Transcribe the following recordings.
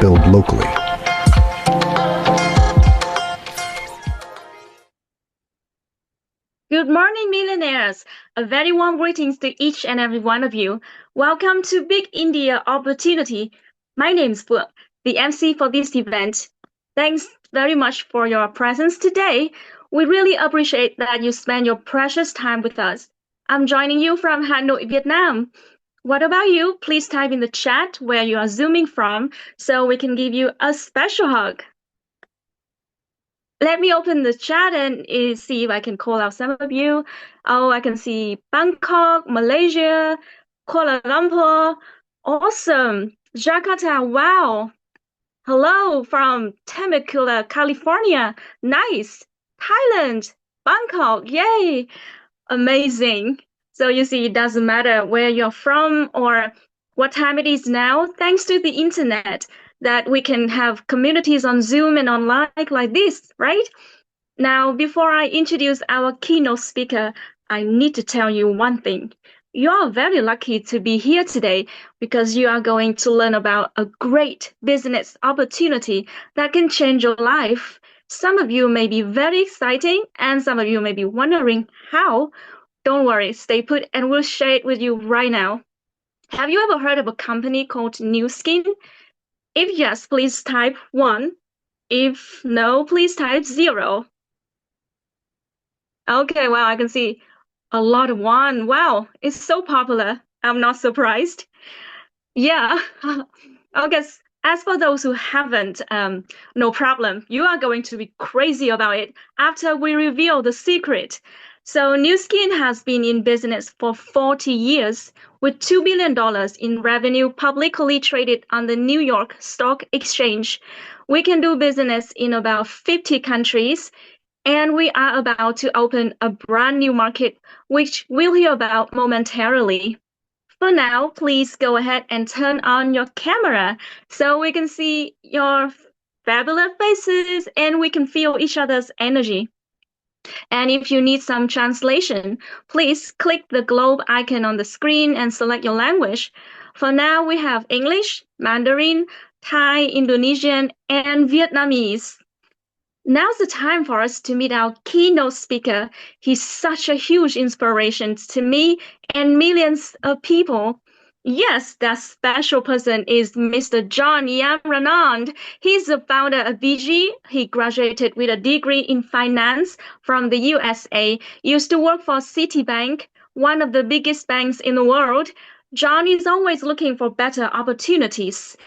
build locally. Good morning, millionaires! A very warm greetings to each and every one of you. Welcome to Big India Opportunity. My name is Phượng, the MC for this event. Thanks very much for your presence today. We really appreciate that you spend your precious time with us. I'm joining you from Hanoi, Vietnam. What about you? Please type in the chat where you are zooming from so we can give you a special hug. Let me open the chat and see if I can call out some of you. Oh, I can see Bangkok, Malaysia, Kuala Lumpur. Awesome. Jakarta, wow. Hello from Temecula, California. Nice. Thailand, Bangkok, yay. Amazing. So you see, it doesn't matter where you're from or what time it is now, thanks to the internet, that we can have communities on Zoom and online like this, right? Now, before I introduce our keynote speaker, I need to tell you one thing. You are very lucky to be here today because you are going to learn about a great business opportunity that can change your life. Some of you may be very exciting and some of you may be wondering how. Don't worry, stay put and we'll share it with you right now. Have you ever heard of a company called Nu Skin? If yes, please type 1. If no, please type 0. Okay, well, I can see a lot of 1. Wow, it's so popular. I'm not surprised. Yeah. Okay, as for those who haven't, no problem. You are going to be crazy about it after we reveal the secret. So Nu Skin has been in business for 40 years with $2 billion in revenue, publicly traded on the New York Stock Exchange. We can do business in about 50 countries, and we are about to open a brand new market, which we'll hear about momentarily. For now, please go ahead and turn on your camera so we can see your fabulous faces and we can feel each other's energy. And if you need some translation, please click the globe icon on the screen and select your language. For now, we have English, Mandarin, Thai, Indonesian, and Vietnamese. Now's the time for us to meet our keynote speaker. He's such a huge inspiration to me and millions of people. Yes, that special person is Mr. John Yam Ranand. He's the founder of BG. He graduated with a degree in finance from the USA, used to work for Citibank, one of the biggest banks in the world. John is always looking for better opportunities.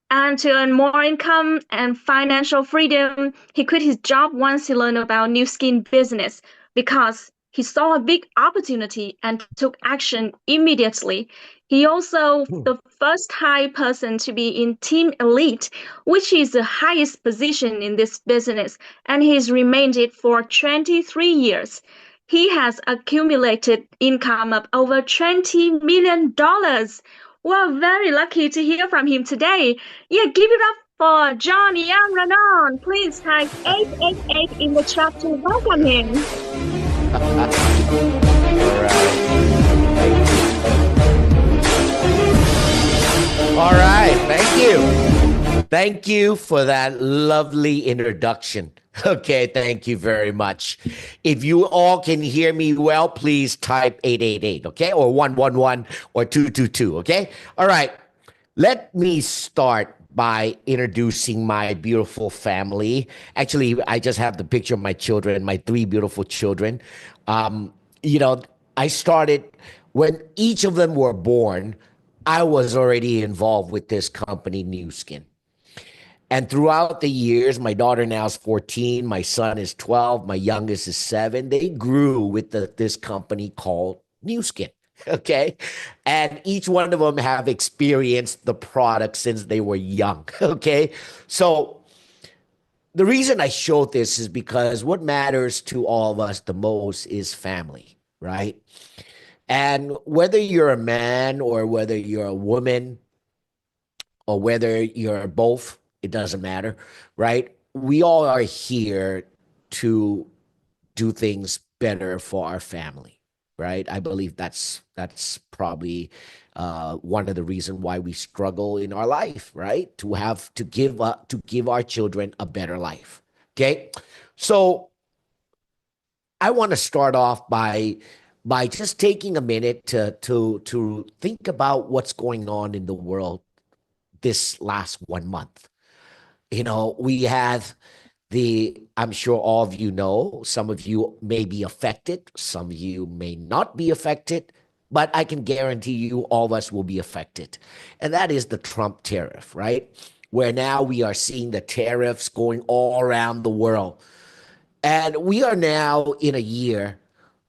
And to earn more income and financial freedom, he quit his job once he learned about Nu Skin business because he saw a big opportunity and took action immediately. He also the first Thai person to be in Team Elite, which is the highest position in this business, and he's remained it for 23 years. He has accumulated income of over $20 million. We're very lucky to hear from him today. Yeah, give it up for John Young Ranon. Please type 888 in the chat to welcome him. All right, thank you. Thank you for that lovely introduction. Okay, thank you very much. If you all can hear me well, please type 888, okay? Or 111 or 222, okay? All right, let me start by introducing my beautiful family. Actually, I just have the picture of my children, my 3 beautiful children. You know, I started when each of them were born, I was already involved with this company, Nu Skin. And throughout the years, my daughter now is 14, my son is 12, my youngest is 7. They grew with this company called Nu Skin, okay? And each one of them have experienced the product since they were young, okay? So the reason I showed this is because what matters to all of us the most is family, right? And whether you're a man or whether you're a woman or whether you're both, it doesn't matter, right? We all are here to do things better for our family. right? I believe that's probably one of the reasons why we struggle in our life, right? To have to give our children a better life. Okay, so I want to start off by just taking a minute to think about what's going on in the world this last 1 month. We have I'm sure all of you know, some of you may be affected, some of you may not be affected, but I can guarantee you all of us will be affected. And that is the Trump tariff, right? Where now we are seeing the tariffs going all around the world. And we are now in a year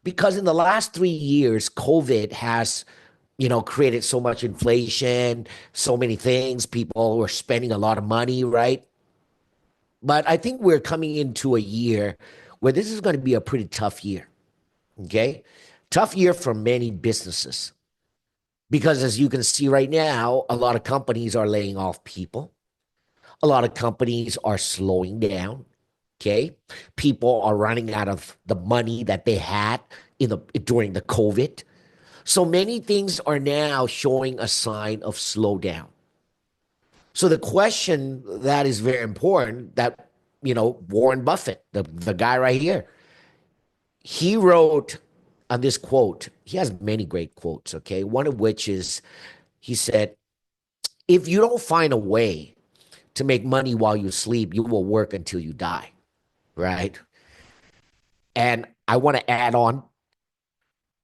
because in the last 3 years, COVID has, created so much inflation, so many things. People were spending a lot of money, right? But I think we're coming into a year where this is going to be a pretty tough year. Okay. Tough year for many businesses because as you can see right now, a lot of companies are laying off people. A lot of companies are slowing down. Okay. People are running out of the money that they had during the COVID. So many things are now showing a sign of slowdown. So the question that is very important that, Warren Buffett, the guy right here, he wrote on this quote. He has many great quotes, okay? One of which is he said, if you don't find a way to make money while you sleep, you will work until you die, right? And I want to add on,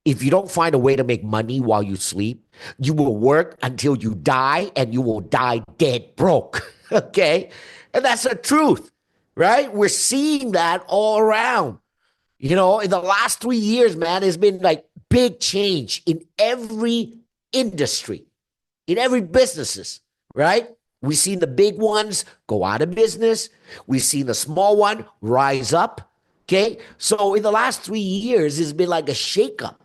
if you don't find a way to make money while you sleep, you will work until you die and you will die dead broke. Okay. And that's the truth, right? We're seeing that all around. In the last 3 years, man, there's been like big change in every industry, in every businesses, right? We've seen the big ones go out of business. We've seen the small one rise up. Okay. So in the last 3 years, it's been like a shakeup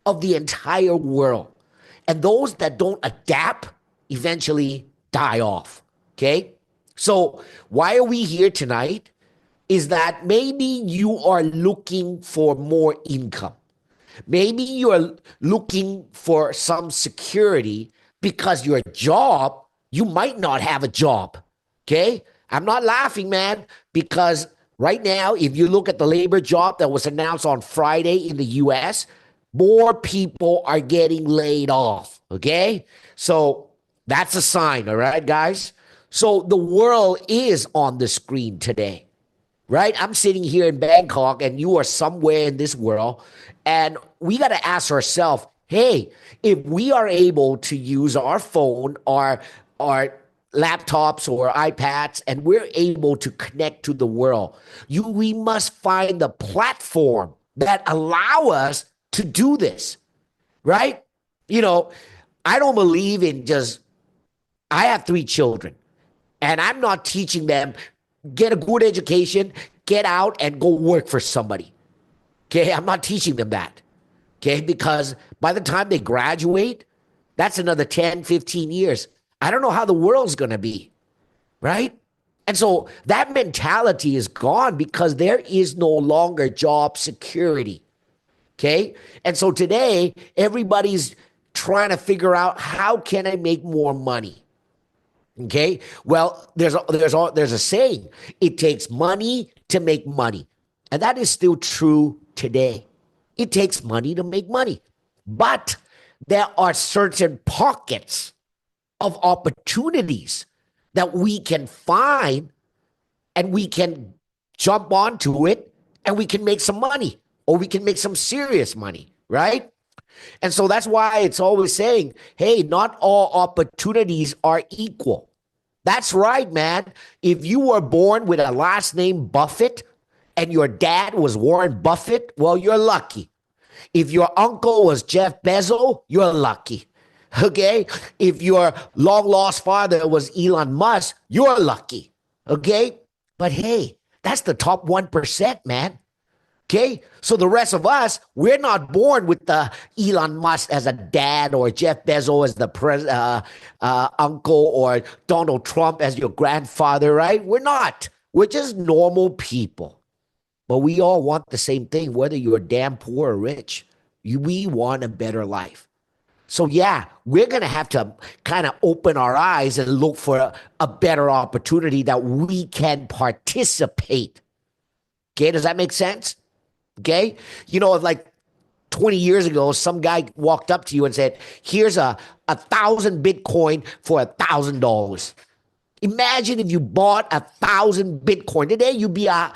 of the entire world. And those that don't adapt eventually die off. Okay. So why are we here tonight? Is that maybe you are looking for more income. Maybe you are looking for some security because your job, you might not have a job. Okay. I'm not laughing, man, because right now, if you look at the labor job that was announced on Friday in the US, more people are getting laid off. Okay. So that's a sign. All right, guys. So the world is on the screen today, right? I'm sitting here in Bangkok and you are somewhere in this world. And we got to ask ourselves, hey, if we are able to use our phone, our laptops or iPads, and we're able to connect to the world, we must find the platform that allow us to do this, right? I don't believe in I have 3 children and I'm not teaching them, get a good education, get out and go work for somebody. Okay. I'm not teaching them that. Okay. Because by the time they graduate, that's another 10, 15 years. I don't know how the world's going to be. Right. And so that mentality is gone because there is no longer job security. Okay. And so today, everybody's trying to figure out how can I make more money? Okay. Well, there's a saying, it takes money to make money. And that is still true today. It takes money to make money. But there are certain pockets of opportunities that we can find and we can jump onto it and we can make some money. Or we can make some serious money, right? And so that's why it's always saying, hey, not all opportunities are equal. That's right, man. If you were born with a last name Buffett and your dad was Warren Buffett, well, you're lucky. If your uncle was Jeff Bezos, you're lucky. Okay? If your long lost father was Elon Musk, you're lucky. Okay? But hey, that's the top 1%, man. Okay, so the rest of us, we're not born with the Elon Musk as a dad or Jeff Bezos as the uncle or Donald Trump as your grandfather, right? We're not. We're just normal people. But we all want the same thing, whether you're damn poor or rich. We want a better life. So yeah, we're going to have to kind of open our eyes and look for a better opportunity that we can participate. Okay, does that make sense? Okay, like 20 years ago, some guy walked up to you and said, "Here's a thousand Bitcoin for $1,000." Imagine if you bought 1,000 Bitcoin today, you'd be a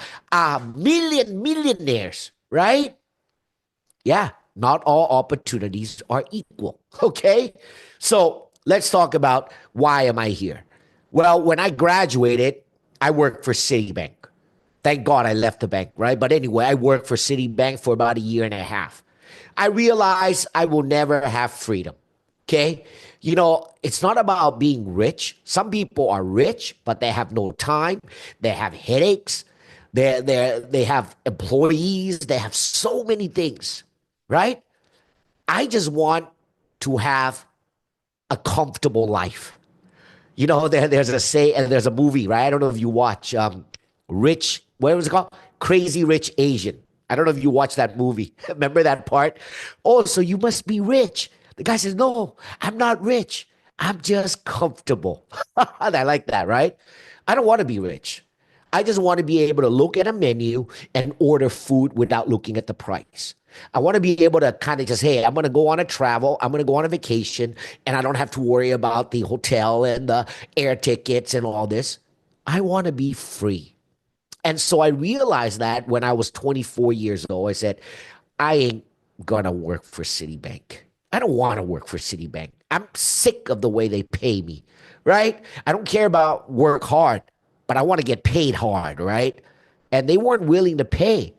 millionaires, right? Yeah, not all opportunities are equal. Okay. So let's talk about why am I here? Well, when I graduated, I worked for Citibank. Thank God I left the bank, right? But anyway, I worked for Citibank for about a year and a half. I realized I will never have freedom. Okay. It's not about being rich. Some people are rich, but they have no time. They have headaches. They have employees. They have so many things, right? I just want to have a comfortable life. There's a say and there's a movie, right? I don't know if you watch Rich, what was it called? Crazy Rich Asian. I don't know if you watched that movie. Remember that part? Oh, so you must be rich. The guy says, "No, I'm not rich. I'm just comfortable." I like that, right? I don't want to be rich. I just want to be able to look at a menu and order food without looking at the price. I want to be able to kind of just, hey, I'm going to go on a travel, I'm going to go on a vacation, and I don't have to worry about the hotel and the air tickets and all this. I want to be free. And so I realized that when I was 24 years old, I said, I ain't gonna work for Citibank. I don't want to work for Citibank. I'm sick of the way they pay me, right? I don't care about work hard, but I want to get paid hard, right? And they weren't willing to pay.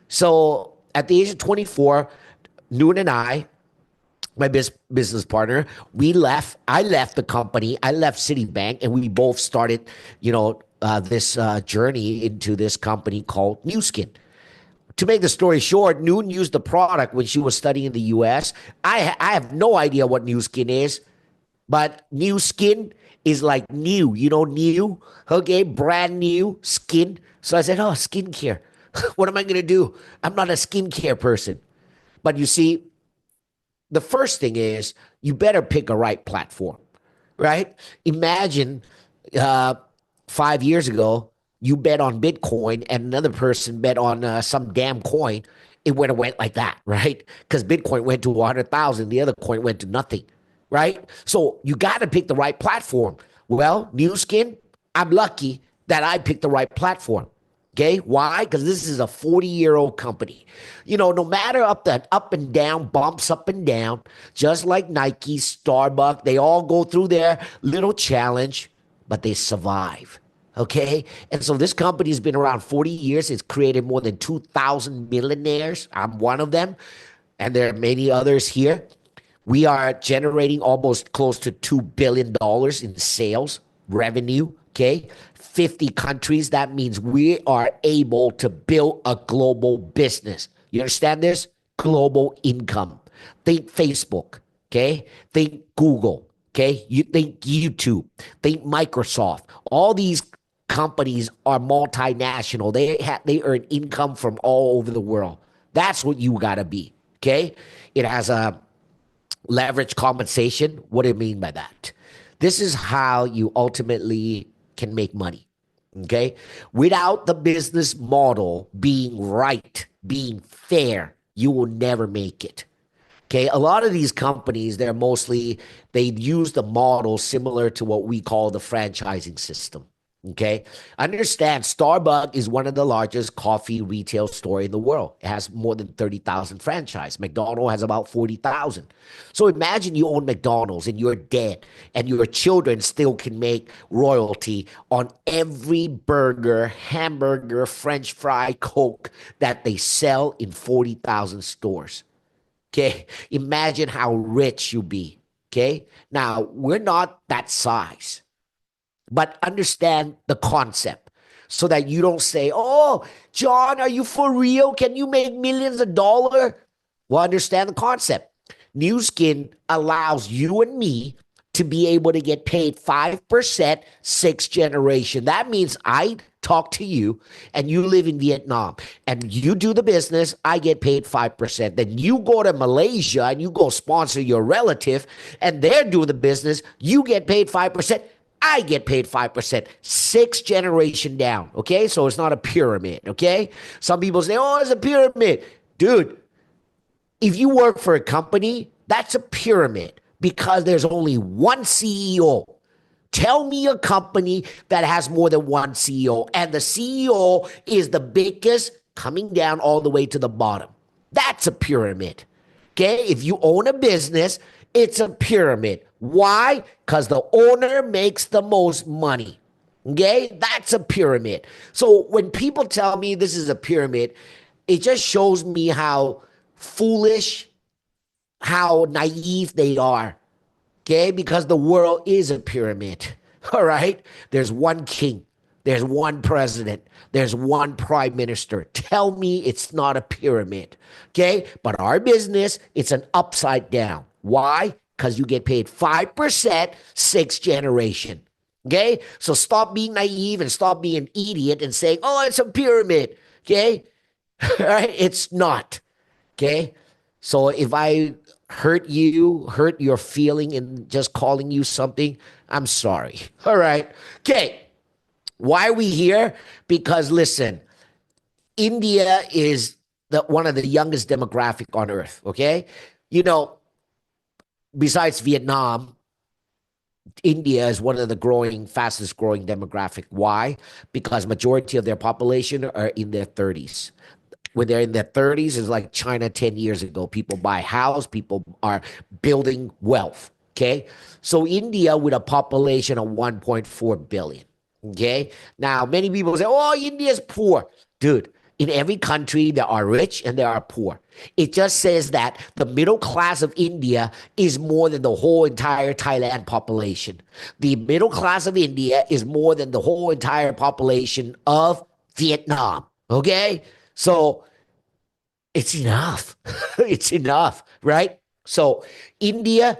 So at the age of 24, Noon and I, my business partner, we left. I left the company. I left Citibank, and we both started, this journey into this company called Nu Skin. To make the story short, Noon used the product when she was studying in the U.S. I have no idea what Nu Skin is, but Nu Skin is like new, new, okay, brand new skin. So I said, oh, skincare. What am I going to do? I'm not a skincare person. But you see, the first thing is you better pick a right platform, right? Imagine 5 years ago, you bet on Bitcoin and another person bet on some damn coin. It went like that, right? Because Bitcoin went to 100,000, the other coin went to nothing, right? So you got to pick the right platform. Well, Nu Skin, I'm lucky that I picked the right platform. Okay, why? Because this is a 40-year-old company. No matter up and down, bumps up and down, just like Nike, Starbucks, they all go through their little challenge, but they survive. Okay, and so this company has been around 40 years. It's created more than 2,000 millionaires. I'm one of them, and there are many others here. We are generating almost close to $2 billion in sales revenue. Okay, 50 countries. That means we are able to build a global business. You understand this? Global income. Think Facebook. Okay, think Google. Okay, you think YouTube. Think Microsoft. All these companies are multinational. They earn income from all over the world. That's what you got to be. Okay, it has a leverage compensation. What do you mean by that? This is how you ultimately can make money. Okay. Without the business model being right, being fair, you will never make it. Okay. A lot of these companies, they use the model similar to what we call the franchising system. Okay. Understand Starbucks is one of the largest coffee retail store in the world. It has more than 30,000 franchise. McDonald's has about 40,000. So imagine you own McDonald's and you're dead and your children still can make royalty on every burger, hamburger, French fry, Coke that they sell in 40,000 stores. Okay. Imagine how rich you'll be. Okay. Now, we're not that size. But understand the concept so that you don't say, "Oh, John, are you for real? Can you make millions of dollars?" Well, understand the concept. Nu Skin allows you and me to be able to get paid 5% sixth generation. That means I talk to you and you live in Vietnam and you do the business, I get paid 5%. Then you go to Malaysia and you go sponsor your relative and they're doing the business, you get paid 5%. I get paid 5%, sixth generation down. Okay. So it's not a pyramid. Okay. Some people say, oh, it's a pyramid. Dude, if you work for a company, that's a pyramid because there's only one CEO. Tell me a company that has more than one CEO, and the CEO is the biggest coming down all the way to the bottom. That's a pyramid. Okay? If you own a business, it's a pyramid. Why? Because the owner makes the most money. Okay? That's a pyramid. So when people tell me this is a pyramid, it just shows me how foolish, how naive they are. Okay, because the world is a pyramid. All right, there's one king, there's one president, there's one prime minister. Tell me it's not a pyramid. Okay, but our business, it's an upside down. Why? Because you get paid 5% sixth generation. Okay, so stop being naive and stop being an idiot and saying, oh, it's a pyramid. Okay, all right, it's not. Okay, so if I hurt your feeling in just calling you something, I'm sorry. All right. Okay. Why are we here? Because listen, India is one of the youngest demographic on earth. Okay. You know, besides Vietnam, India is one of the fastest growing demographic. Why? Because majority of their population are in their 30s. When they're in their 30s, it's like China 10 years ago. People buy house, people are building wealth. Okay. So India with a population of 1.4 billion. Okay. Now, many people say, oh, India's poor. Dude, in every country, there are rich and there are poor. It just says that the middle class of India is more than the whole entire Thailand population. The middle class of India is more than the whole entire population of Vietnam. Okay. So it's enough. It's enough, right? So India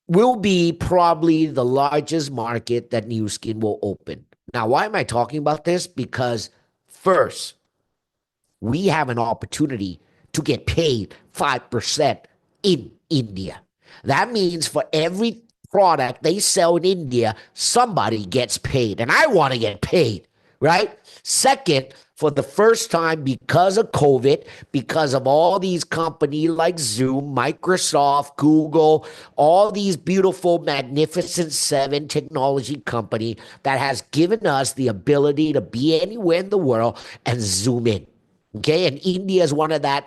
will be probably the largest market that Nu Skin will open. Now, why am I talking about this? Because first, we have an opportunity to get paid 5% in India. That means for every product they sell in India, somebody gets paid. And I want to get paid, right? Second, for the first time, because of COVID, because of all these companies like Zoom, Microsoft, Google, all these beautiful, magnificent seven technology company that has given us the ability to be anywhere in the world and zoom in. Okay, and India is one of that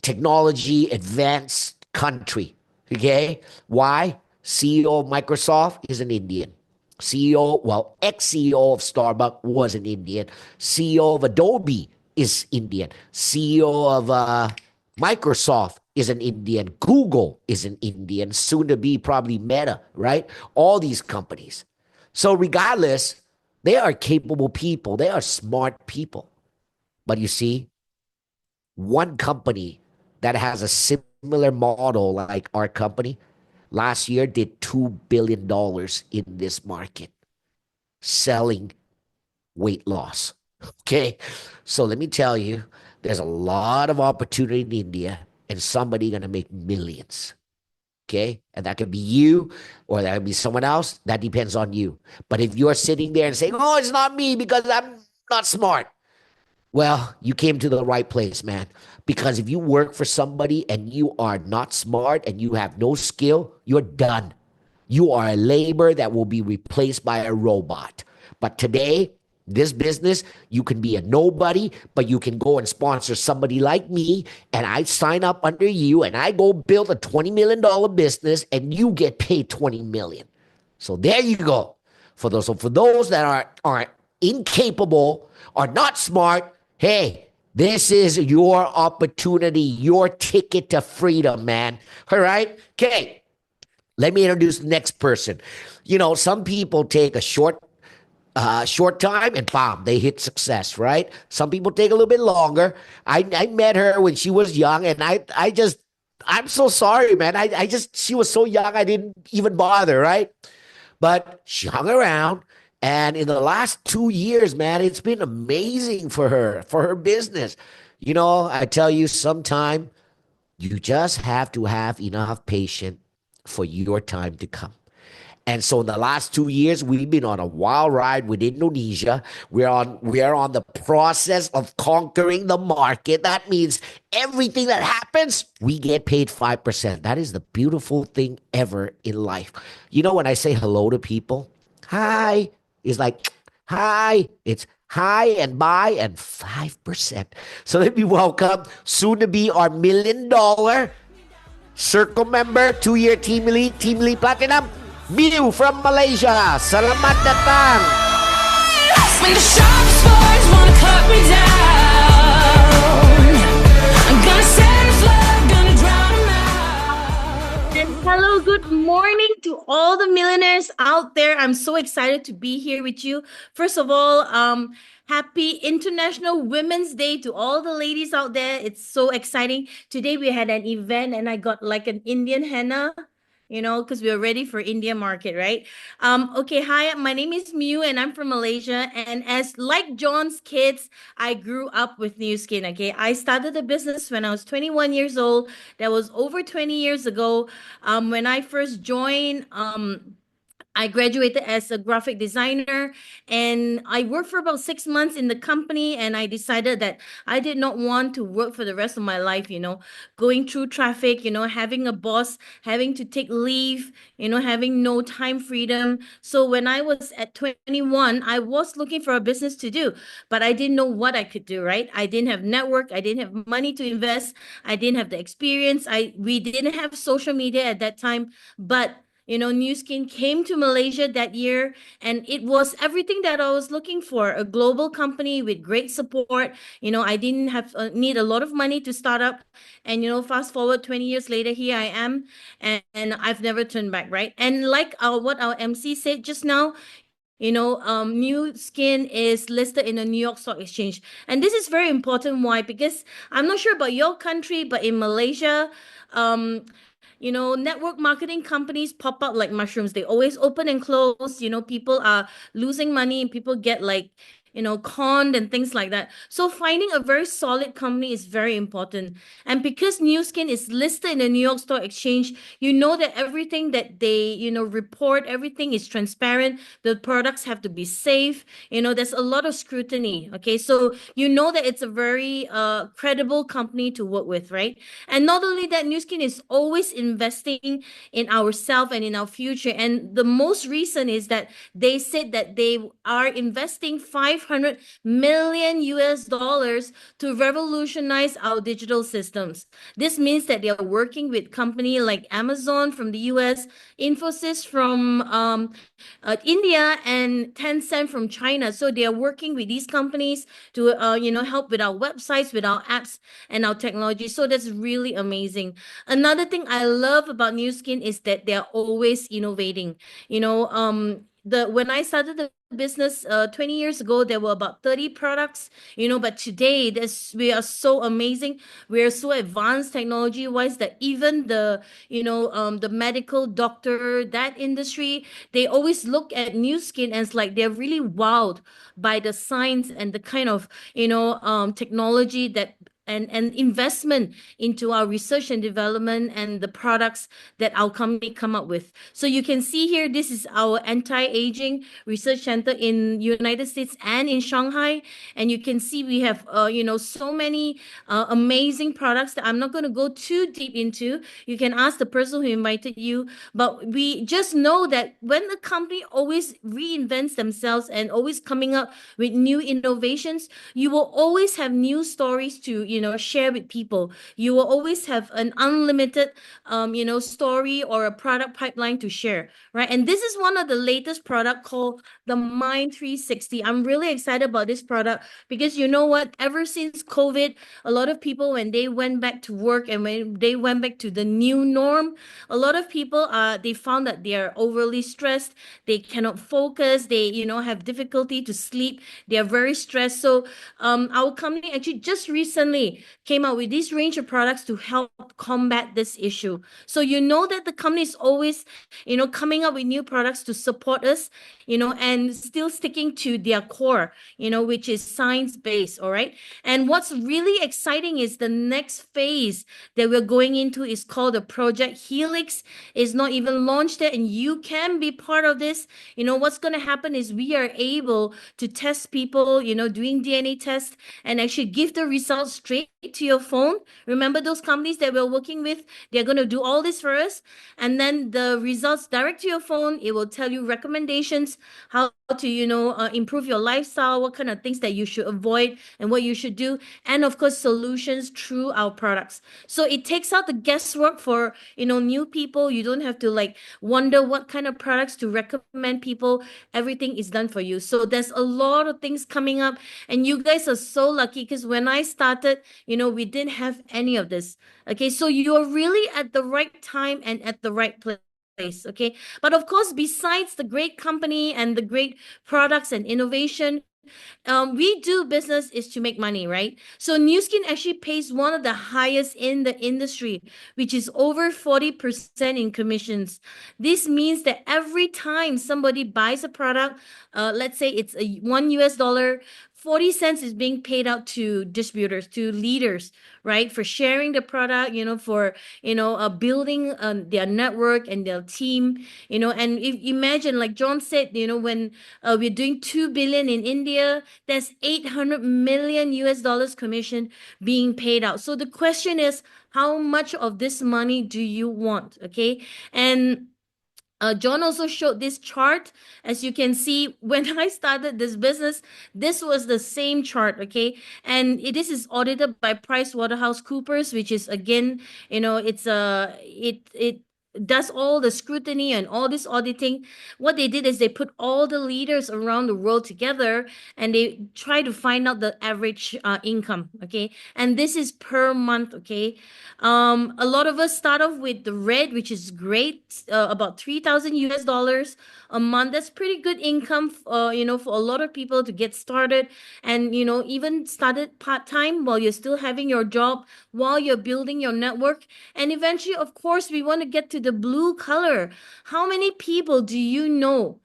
technology advanced country. Okay, why? CEO of Microsoft is an Indian. Ex-CEO of Starbucks was an Indian. CEO of Adobe is Indian. CEO of Microsoft is an Indian. Google is an Indian. Soon to be probably Meta, right? All these companies. So regardless, they are capable people. They are smart people. But you see, one company that has a similar model like our company last year did $2 billion in this market selling weight loss. Okay. So let me tell you, there's a lot of opportunity in India and somebody going to make millions. Okay. And that could be you or that could be someone else. That depends on you. But if you're sitting there and saying, oh, it's not me because I'm not smart. Well, you came to the right place, man. Because if you work for somebody and you are not smart and you have no skill, you're done. You are a labor that will be replaced by a robot. But today, this business, you can be a nobody, but you can go and sponsor somebody like me, and I sign up under you, and I go build a $20 million business, and you get paid $20 million. So there you go. For those that are incapable, are not smart, hey, this is your opportunity, your ticket to freedom, man. All right? Okay. Let me introduce the next person. You know, some people take a short time and bam, they hit success, right? Some people take a little bit longer. I met her when she was young and I just I'm so sorry, man. She was so young, I didn't even bother, right? But she hung around. And in the last 2 years, man, it's been amazing for her business. I tell you, sometime you just have to have enough patience for your time to come. And so in the last 2 years, we've been on a wild ride with Indonesia. We are on the process of conquering the market. That means everything that happens, we get paid 5%. That is the beautiful thing ever in life. When I say hello to people, hi, is like hi. It's hi and bye and 5%. So let me welcome soon to be our $1 million Circle member, 2-year Team Elite Platinum, Miu from Malaysia. Selamat datang. When the sharp swords wanna cut me down, I'm gonna send flood, gonna drown them out. And hello, good morning to all the millionaires out there. I'm so excited to be here with you. First of all, happy International Women's Day to all the ladies out there. It's so exciting. Today we had an event and I got like an Indian henna, because we are ready for India market, right? Okay, hi, my name is Miu and I'm from Malaysia. And as like John's kids, I grew up with Nu Skin, okay? I started the business when I was 21 years old. That was over 20 years ago. When I first joined, I graduated as a graphic designer and I worked for about 6 months in the company and I decided that I did not want to work for the rest of my life, going through traffic, having a boss, having to take leave, having no time freedom. So when I was at 21, I was looking for a business to do, but I didn't know what I could do, right? I didn't have network, I didn't have money to invest, I didn't have the experience. We didn't have social media at that time, but Nu Skin came to Malaysia that year, and it was everything that I was looking for, a global company with great support. I didn't have need a lot of money to start up. And, fast forward 20 years later, here I am, and I've never turned back, right? And like what our MC said just now, Nu Skin is listed in the New York Stock Exchange. And this is very important. Why? Because I'm not sure about your country, but in Malaysia, network marketing companies pop up like mushrooms. They always open and close. People are losing money and people get like, conned and things like that. So finding a very solid company is very important. And because Nu Skin is listed in the New York Stock Exchange, you know that everything that they, report, everything is transparent. The products have to be safe. There's a lot of scrutiny. Okay. So you know that it's a very credible company to work with, right? And not only that, Nu Skin is always investing in ourselves and in our future. And the most recent is that they said that they are investing 500 million US dollars to revolutionize our digital systems. This means that they are working with company like Amazon from the US, Infosys from India, and Tencent from China. So they are working with these companies to help with our websites, with our apps, and our technology. So that's really amazing. Another thing I love about Nu Skin is that they are always innovating. When I started the business 20 years ago, there were about 30 products, but today we are so amazing. We are so advanced technology wise that even the medical doctor, that industry, they always look at Nu Skin as like they're really wowed by the science and the kind of technology that and investment into our research and development and the products that our company come up with. So you can see here, this is our anti-aging research center in United States and in Shanghai. And you can see we have, so many amazing products that I'm not going to go too deep into. You can ask the person who invited you, but we just know that when the company always reinvents themselves and always coming up with new innovations, you will always have new stories to, share with people. You will always have an unlimited, story or a product pipeline to share, right? And this is one of the latest product called the Mind 360. I'm really excited about this product because you know what? Ever since COVID, a lot of people, when they went back to work and when they went back to the new norm, a lot of people, they found that they are overly stressed. They cannot focus. They, have difficulty to sleep. They are very stressed. So our company actually just recently May came out with this range of products to help combat this issue. So you know that the company is always, coming up with new products to support us, and still sticking to their core, which is science-based, all right? And what's really exciting is the next phase that we're going into is called the Project Helix. It's not even launched yet, and you can be part of this. What's going to happen is we are able to test people, doing DNA tests and actually give the results straight to your phone. Remember those companies that we're working with? They're going to do all this for us. And then the results direct to your phone. It will tell you recommendations, how to, improve your lifestyle, what kind of things that you should avoid and what you should do. And of course, solutions through our products. So it takes out the guesswork for, new people. You don't have to wonder what kind of products to recommend people. Everything is done for you. So there's a lot of things coming up, and you guys are so lucky because when I started, we didn't have any of this. Okay, so you're really at the right time and at the right place. Okay, but of course, besides the great company and the great products and innovation, we do business is to make money, right? So Nu Skin actually pays one of the highest in the industry, which is over 40% in commissions. This means that every time somebody buys a product, let's say it's a $1, 40 cents is being paid out to distributors, to leaders, right? For sharing the product, for, building their network and their team, and if imagine, like John said, when we're doing 2 billion in India, there's 800 million US dollars commission being paid out. So the question is, how much of this money do you want? Okay. And John also showed this chart. As you can see, when I started this business, this was the same chart, okay? And this is audited by PricewaterhouseCoopers, which is again, it does all the scrutiny and all this auditing. What they did is they put all the leaders around the world together and they try to find out the average income, okay? And this is per month, okay? A lot of us start off with the red, which is great, about 3,000 US dollars a month. That's pretty good income, for a lot of people to get started and, even started part-time while you're still having your job, while you're building your network. And eventually, of course, we want to get to the blue color. How many people do you know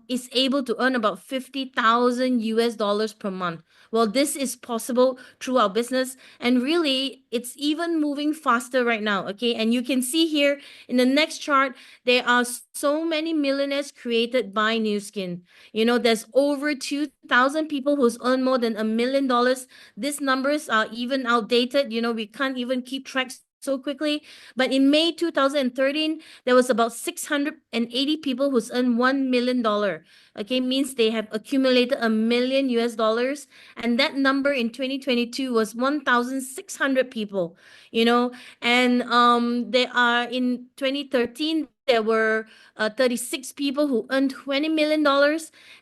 is able to earn about 50,000 US dollars per month? Well, this is possible through our business, and really it's even moving faster right now, okay? And you can see here in the next chart, there are so many millionaires created by Nu Skin. There's over 2,000 people who's earned more than $1 million. These numbers are even outdated. We can't even keep track so quickly. But in May 2013, there was about 680 people who's earned $1 million. Okay, means they have accumulated $1 million US dollars. And that number in 2022 was 1,600 people, and there are in 2013, there were 36 people who earned $20 million.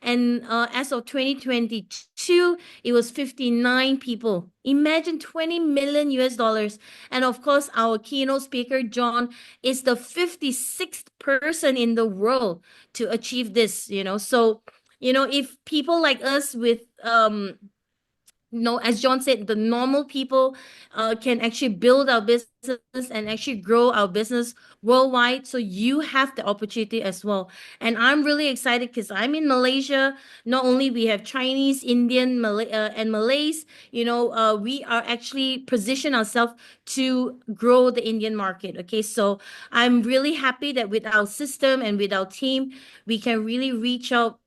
And as of 2022, it was 59 people. Imagine 20 million US dollars. And of course, our keynote speaker, John, is the 56th person in the world to achieve this, So, if people like us with, as John said, the normal people can actually build our business and actually grow our business worldwide. So you have the opportunity as well. And I'm really excited because I'm in Malaysia. Not only we have Chinese, Indian, and Malays, we are actually position ourselves to grow the Indian market. Okay, so I'm really happy that with our system and with our team, we can really reach out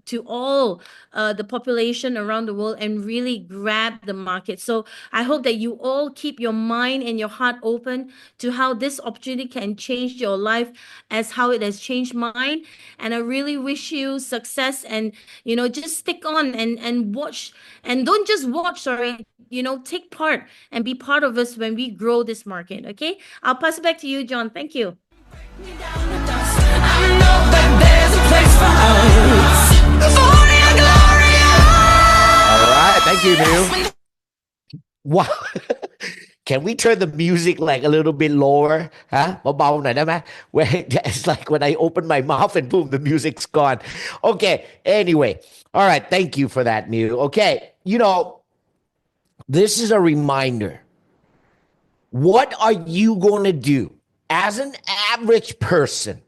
to all the population around the world and really grab the market. So I hope that you all keep your mind and your heart open to how this opportunity can change your life as how it has changed mine. And I really wish you success, and just stick on and watch, and don't just watch, sorry, take part and be part of us when we grow this market. Okay, I'll pass it back to you, John. Thank you. I know that there's a place for us. All right, thank you, Nu. Wow. Can we turn the music a little bit lower? Huh? เบาๆหน่อยได้ไหม? Where it's like when I open my mouth and boom, the music's gone. Okay, anyway. All right, thank you for that, Nu. Okay, this is a reminder. What are you going to do as an average person?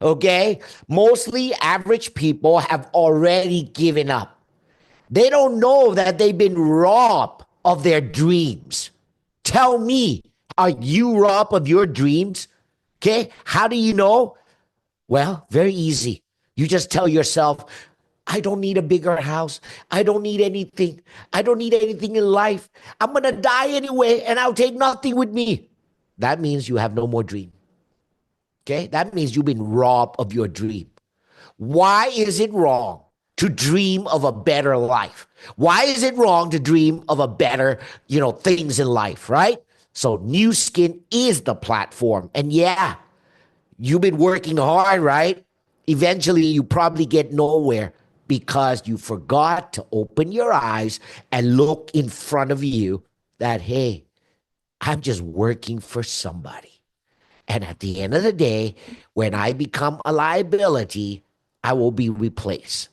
Okay. Mostly average people have already given up. They don't know that they've been robbed of their dreams. Tell me, are you robbed of your dreams? Okay. How do you know? Well, very easy. You just tell yourself, I don't need a bigger house. I don't need anything. I don't need anything in life. I'm going to die anyway, and I'll take nothing with me. That means you have no more dream. Okay? That means you've been robbed of your dream. Why is it wrong to dream of a better life? Why is it wrong to dream of a better, things in life, right? So Nu Skin is the platform. And yeah, you've been working hard, right? Eventually, you probably get nowhere because you forgot to open your eyes and look in front of you that, hey, I'm just working for somebody. And at the end of the day, when I become a liability, I will be replaced.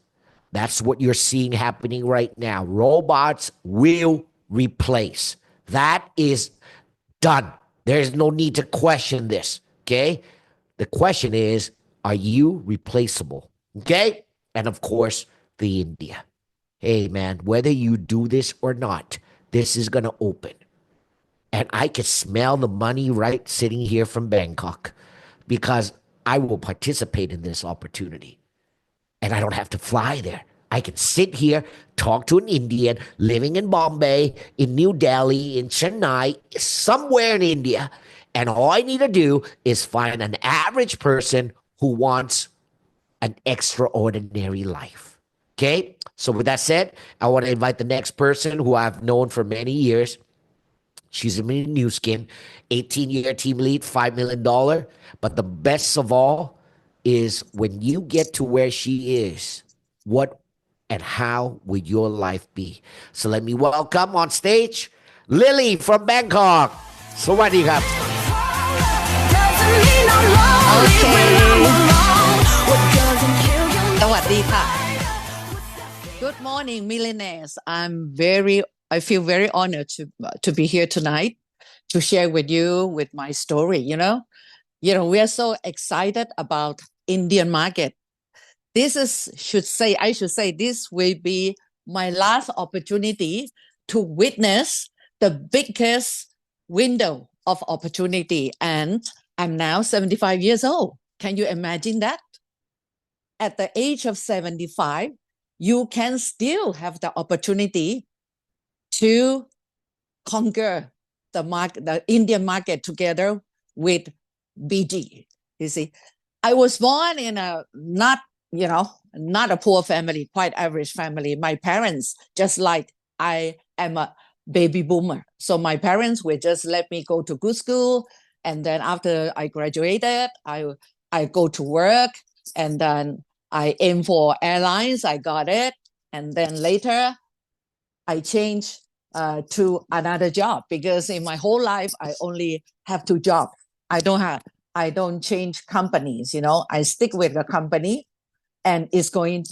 That's what you're seeing happening right now. Robots will replace. That is done. There's no need to question this, okay? The question is, are you replaceable? Okay? And of course, the India. Hey, man, whether you do this or not, this is going to open. And I can smell the money right sitting here from Bangkok because I will participate in this opportunity. And I don't have to fly there. I can sit here, talk to an Indian living in Bombay, in New Delhi, in Chennai, somewhere in India. And all I need to do is find an average person who wants an extraordinary life. Okay? So with that said, I want to invite the next person who I've known for many years. She's a Nu Skin, 18-year team lead, $5 million. But the best of all is when you get to where she is, what and how would your life be? So let me welcome on stage Lily from Bangkok. Sawadee krap. Good morning, millionaires. I feel very honored to be here tonight to share with you with my story. We are so excited about Indian market. I should say this will be my last opportunity to witness the biggest window of opportunity. And I'm now 75 years old. Can you imagine that? At the age of 75, you can still have the opportunity to conquer the Indian market together with BG. You see, I was born in a not a poor family, quite average family. My parents, just like I am a baby boomer. So my parents would just let me go to good school. And then after I graduated, I go to work, and then I aim for airlines. I got it. And then later I changed to another job because in my whole life, I only have two jobs. I don't change companies. I stick with the company, and it's going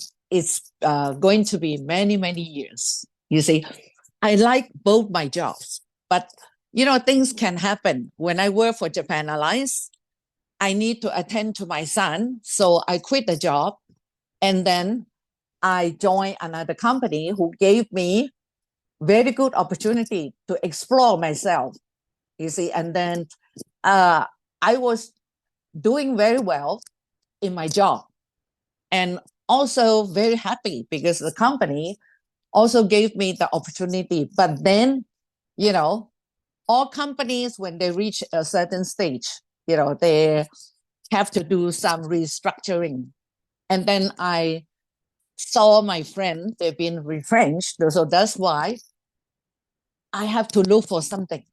to be many, many years. You see, I like both my jobs, but things can happen. When I work for Japan Airlines, I need to attend to my son, so I quit the job, and then I joined another company who gave me very good opportunity to explore myself. You see, and then I was doing very well in my job, and also very happy because the company also gave me the opportunity. But then, all companies, when they reach a certain stage, they have to do some restructuring. And then I saw my friend, they've been retrenched. So that's why I have to look for something,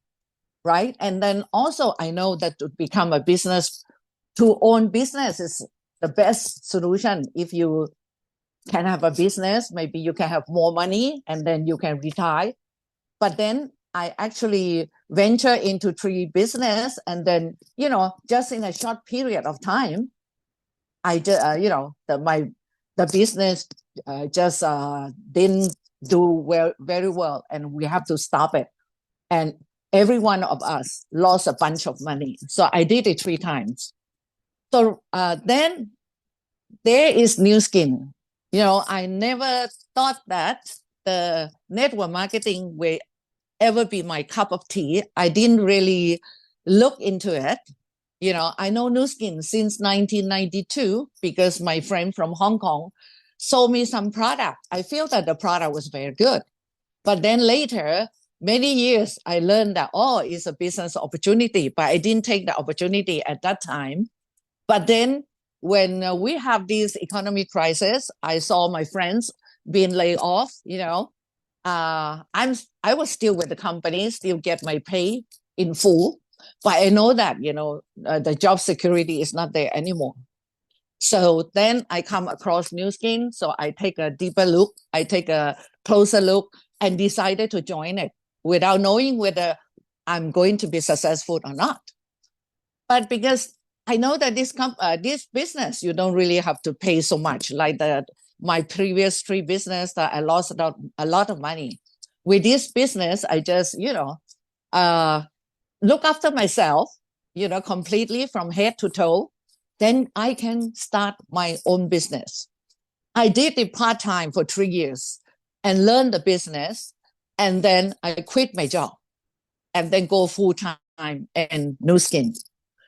right? And then also I know that to become a business, to own business is the best solution. If you can have a business, maybe you can have more money and then you can retire. But then I actually venture into 3 business, and then, just in a short period of time, I just, the business just didn't do well, very well, and we have to stop it. And every one of us lost a bunch of money. So I did it 3 times. So then there is Nu Skin. You know, I never thought that the network marketing will ever be my cup of tea. I didn't really look into it. You know, I know Nu Skin since 1992 because my friend from Hong Kong sold me some product. I feel that the product was very good. But then later, many years, I learned that, oh, it's a business opportunity, but I didn't take the opportunity at that time. But then when we have this economic crisis, I saw my friends being laid off, you know. I was still with the company, still get my pay in full, but I know that, you know, the job security is not there anymore. So then I come across Nu Skin, so I take a deeper look, I take a closer look, and decided to join it without knowing whether I'm going to be successful or not. But because I know that this business, you don't really have to pay so much like my previous 3 business that I lost a lot of money. With this business, I just, you know, look after myself, you know, completely from head to toe. Then I can start my own business. I did it part-time for 3 years and learned the business. And then I quit my job and then go full-time in Nu Skin.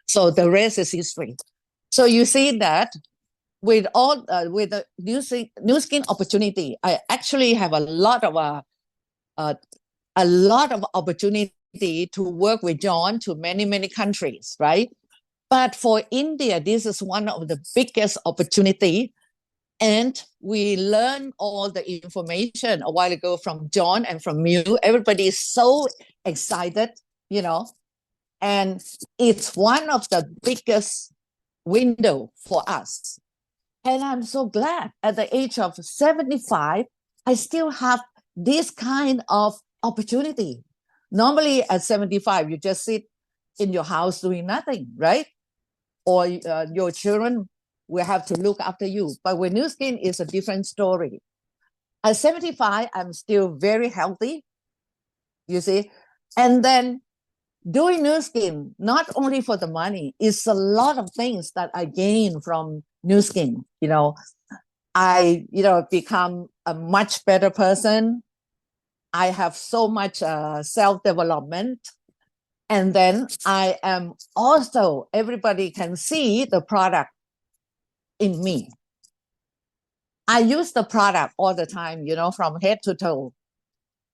So the rest is history. So you see that with the Nu Skin opportunity, I actually have a lot of opportunity to work with John to many countries, right? But for India, this is one of the biggest opportunity. And we learned all the information a while ago from John and from you. Everybody is so excited, you know, and it's one of the biggest window for us. And I'm so glad at the age of 75, I still have this kind of opportunity. Normally at 75, you just sit in your house doing nothing, right? Or your children will have to look after you. But with Nu Skin, it's a different story. At 75, I'm still very healthy, you see. And then doing Nu Skin, not only for the money, it's a lot of things that I gain from Nu Skin. You know, I, you know, become a much better person. I have so much self-development. And then I am also, everybody can see the product in me. I use the product all the time, you know, from head to toe.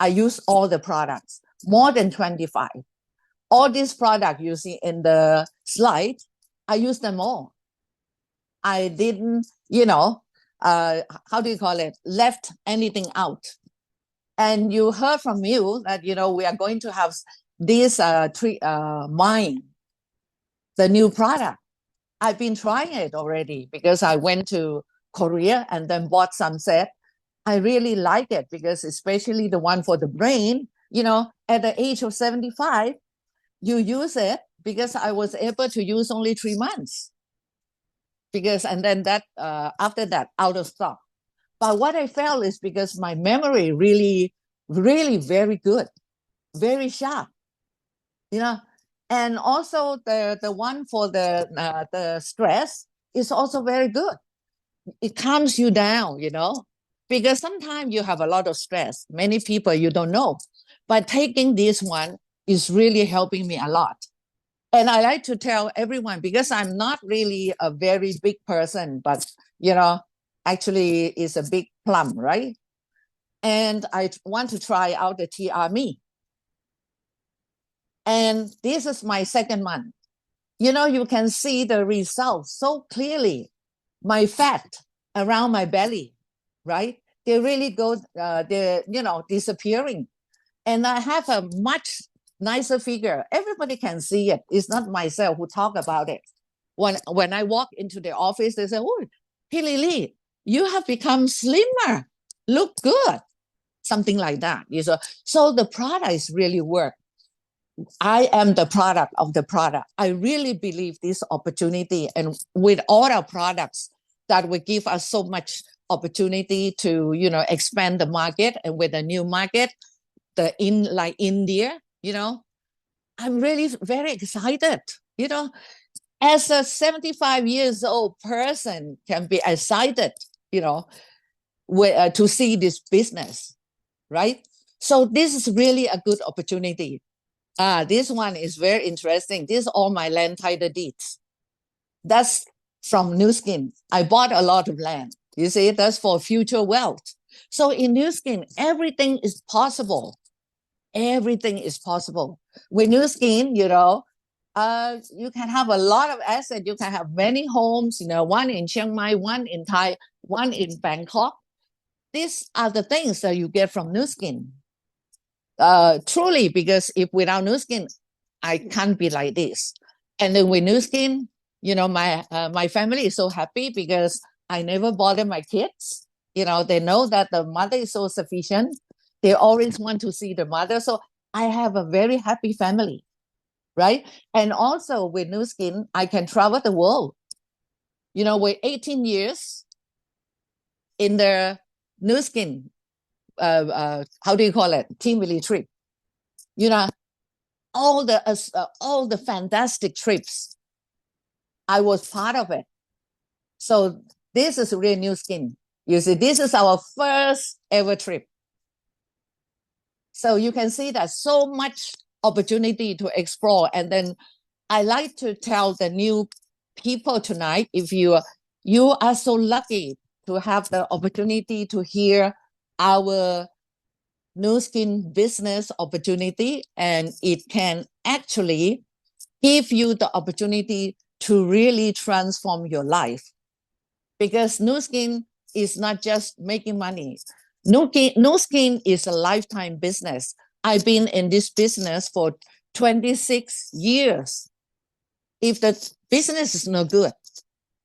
I use all the products, more than 25. All these products you see in the slide, I use them all. I didn't, you know, how do you call it, left anything out. And you heard from you that, you know, we are going to have this mine, the new product. I've been trying it already because I went to Korea and then bought some set. I really like it because especially the one for the brain, you know, at the age of 75, you use it because I was able to use only 3 months. Because, and then that, after that, out of stock. But what I felt is because my memory really very good, very sharp, you know. And also the one for the stress is also very good. It calms you down, you know, because sometimes you have a lot of stress. Many people you don't know, but taking this one is really helping me a lot. And I like to tell everyone, because I'm not really a very big person, but, you know, actually is a big plum, right? And I want to try out the TRMe. And this is my 2nd month. You know, you can see the results so clearly. My fat around my belly, right? They really go, they're, you know, disappearing. And I have a much nicer figure. Everybody can see it. It's not myself who talk about it. When I walk into the office, they say, oh, Hilly Lee, you have become slimmer. Look good. Something like that. So the product is really work. I am the product of the product. I really believe this opportunity, and with all our products that will give us so much opportunity to, you know, expand the market, and with a new market, like India, you know, I'm really very excited, you know, as a 75 years old person can be excited, you know, to see this business, right? So this is really a good opportunity. This one is very interesting. This is all my land title deeds. That's from Nu Skin. I bought a lot of land. You see, that's for future wealth. So in Nu Skin, everything is possible. Everything is possible. With Nu Skin, you know, you can have a lot of assets. You can have many homes, you know, one in Chiang Mai, one in Thai, one in Bangkok. These are the things that you get from Nu Skin. Truly, because if without Nu Skin, I can't be like this. And then with Nu Skin, you know, my family is so happy because I never bother my kids. You know, they know that the mother is so sufficient. They always want to see the mother. So I have a very happy family, right? And also with Nu Skin, I can travel the world. You know, with 18 years in the Nu Skin, how do you call it? Team military. You know, all the fantastic trips, I was part of it. So this is really Nu Skin. You see, this is our first ever trip. So you can see that so much opportunity to explore. And then I like to tell the new people tonight, if you are so lucky to have the opportunity to hear our Nu Skin business opportunity, and it can actually give you the opportunity to really transform your life. Because Nu Skin is not just making money. Nu Skin is a lifetime business. I've been in this business for 26 years. If the business is no good,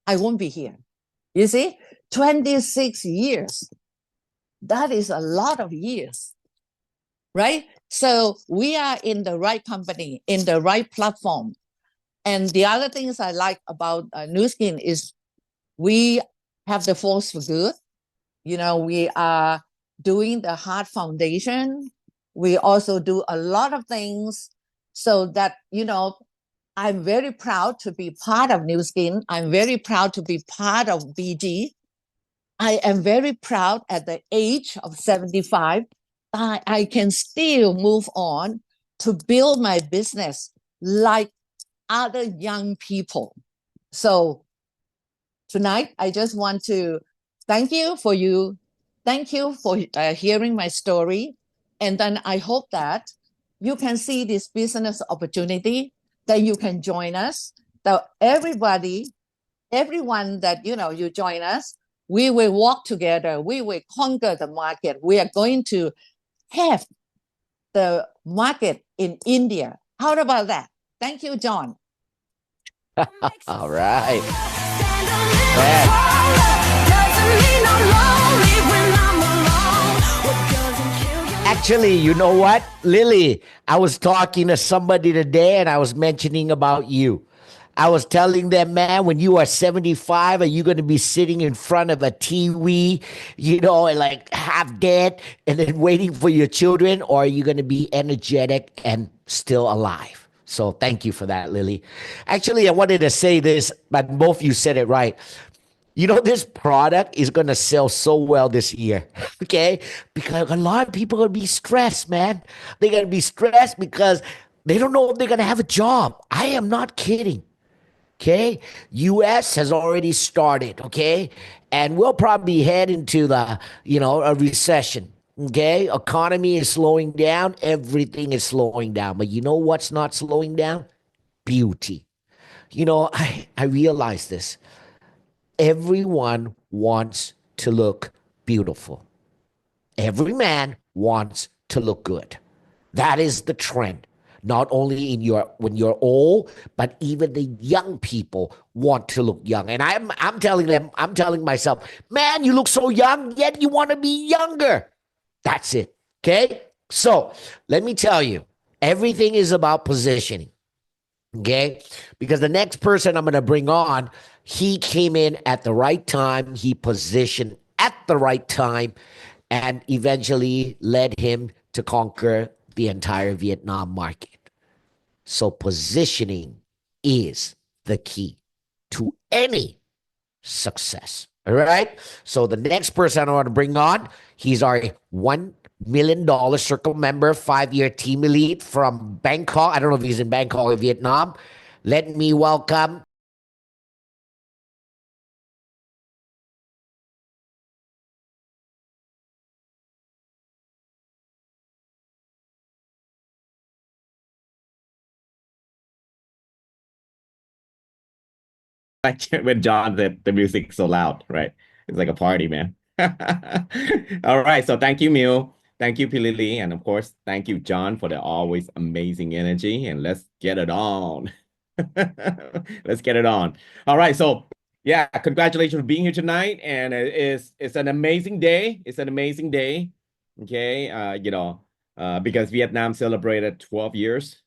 I won't be here. You see, 26 years. That is a lot of years, right? So we are in the right company, in the right platform. And the other things I like about Nu Skin is we have the force for good. You know, we are doing the Heart Foundation. We also do a lot of things so that, you know, I'm very proud to be part of Nu Skin. I'm very proud to be part of BG. I am very proud at the age of 75, I can still move on to build my business like other young people. So tonight, I just want to thank you for hearing my story. And then I hope that you can see this business opportunity, that you can join us, that everyone that, you know, you join us, we will walk together. We will conquer the market. We are going to have the market in India. How about that? Thank you, John. All right. Actually, you know what, Lily? I was talking to somebody today and I was mentioning about you. I was telling them, man, when you are 75, are you going to be sitting in front of a TV, you know, and like half dead and then waiting for your children? Or are you going to be energetic and still alive? So thank you for that, Lily. Actually, I wanted to say this, but both of you said it right. You know, this product is going to sell so well this year, okay? Because a lot of people are going to be stressed, man. They're going to be stressed because they don't know if they're going to have a job. I am not kidding. Okay, U.S. has already started, okay, and we'll probably head into a recession. Okay, economy is slowing down, everything is slowing down, but you know what's not slowing down? Beauty. You know, I realize this. Everyone wants to look beautiful. Every man wants to look good. That is the trend. Not only when you're old, but even the young people want to look young. And I'm telling myself, man, you look so young, yet you want to be younger. That's it. Okay? So let me tell you, everything is about positioning. Okay? Because the next person I'm going to bring on, he came in at the right time. He positioned at the right time and eventually led him to conquer the entire Vietnam market. So positioning is the key to any success. All right. So the next person I want to bring on, he's our $1 million circle member, 5-year team elite from Bangkok. I don't know if he's in Bangkok or Vietnam. Let me welcome Like when John said the music's so loud, right? It's like a party, man. All right. So thank you, Miu. Thank you, Pilili. And of course, thank you, John, for the always amazing energy. And let's get it on. Let's get it on. All right. So yeah, congratulations for being here tonight. And it's an amazing day. It's an amazing day. Okay. Because Vietnam celebrated 12 years.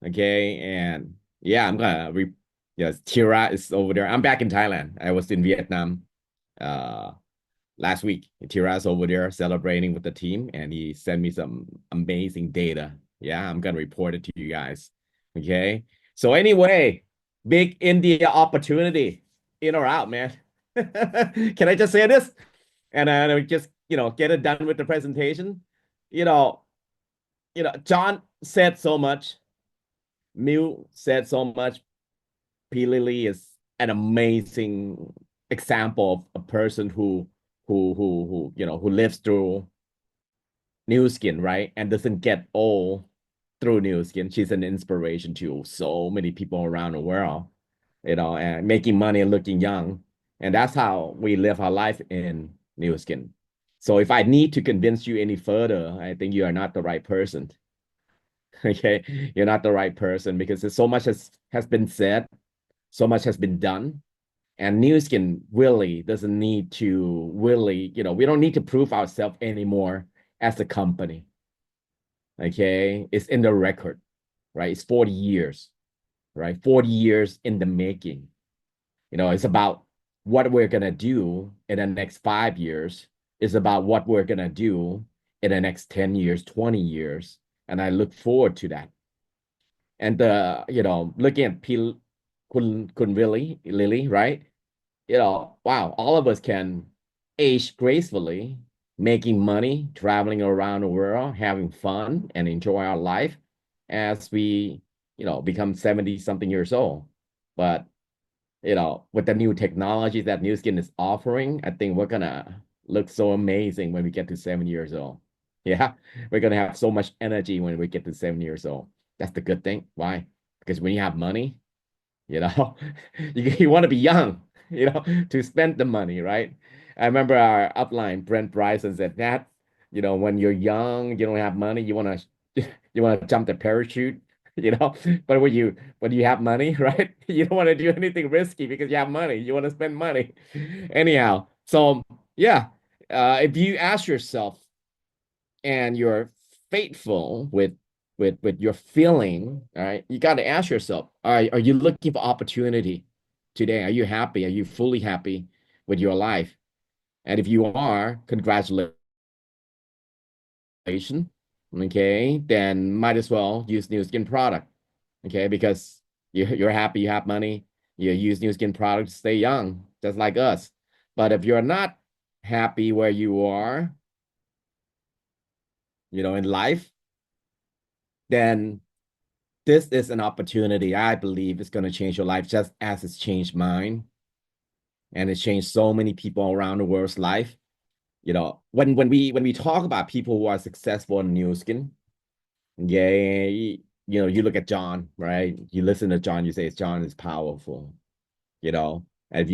Okay. And yeah, I'm gonna yes, Tira is over there. I'm back in Thailand. I was in Vietnam last week. Tira's over there celebrating with the team, and he sent me some amazing data. Yeah, I'm gonna report it to you guys. Okay. So anyway, big India opportunity, in or out, man. Can I just say this? And just get it done with the presentation. You know, John said so much. Miu said so much. P. Lily is an amazing example of a person who lives through Nu Skin, right? And doesn't get old through Nu Skin. She's an inspiration to so many people around the world, and making money and looking young. And that's how we live our life in Nu Skin. So if I need to convince you any further, I think you are not the right person. Okay, you're not the right person because there's so much has been said. So much has been done, and Nu Skin really doesn't need to we don't need to prove ourselves anymore as a company. Okay, it's in the record, right? It's 40 years, right? 40 years in the making. It's about what we're gonna do in the next 5 years. It's about what we're gonna do in the next 10 years, 20 years, and I look forward to that. And looking at Kun Lily, right? Wow, all of us can age gracefully, making money, traveling around the world, having fun, and enjoy our life as we, become 70 something years old. But, with the new technology that Nu Skin is offering, I think we're gonna look so amazing when we get to 7 years old. Yeah, we're gonna have so much energy when we get to 7 years old. That's the good thing. Why? Because when you have money, you want to be young, to spend the money, right? I remember our upline, Brent Bryson, said that, when you're young, you don't have money, you want to jump the parachute, but when you have money, right? You don't want to do anything risky because you have money. You want to spend money. Anyhow, so yeah, if you ask yourself and you're faithful with your feeling, all right, you got to ask yourself, are you looking for opportunity today? Are you happy? Are you fully happy with your life? And if you are, congratulations. Okay, then might as well use Nu Skin product. Okay, because you're happy, you have money, you use Nu Skin product to stay young, just like us. But if you're not happy where you are, in life, then this is an opportunity I believe is going to change your life just as it's changed mine. And it's changed so many people around the world's life. When we talk about people who are successful in Nu Skin, yeah, you look at John, right? You listen to John, you say John is powerful, and if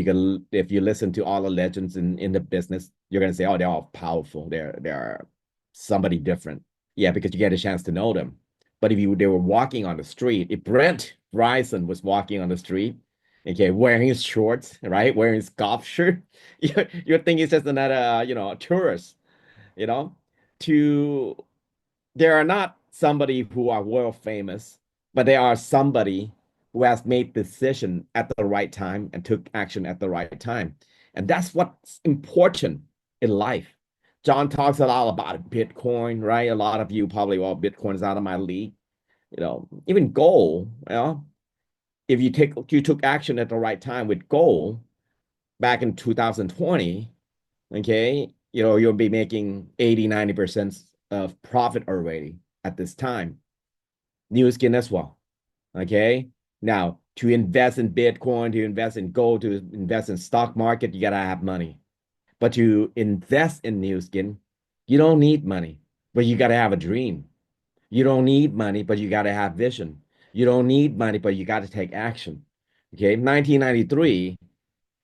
you listen to all the legends in the business, you're gonna say, oh, they're all powerful. They're somebody different. Yeah, because you get a chance to know them. But if they were walking on the street, if Brent Bryson was walking on the street, okay, wearing his shorts, right, wearing his golf shirt, you think he's just another, tourist, they are not somebody who are world famous, but they are somebody who has made decision at the right time and took action at the right time. And that's what's important in life. John talks a lot about Bitcoin, right? A lot of you probably, well, Bitcoin is out of my league. Even gold, if you took action at the right time with gold back in 2020, okay, you'll be making 80-90% of profit already at this time. Nu Skin as well. Okay. Now, to invest in Bitcoin, to invest in gold, to invest in stock market, you gotta have money. But to invest in Nu Skin, you don't need money, but you gotta have a dream. You don't need money, but you gotta have vision. You don't need money, but you gotta take action. Okay. 1993,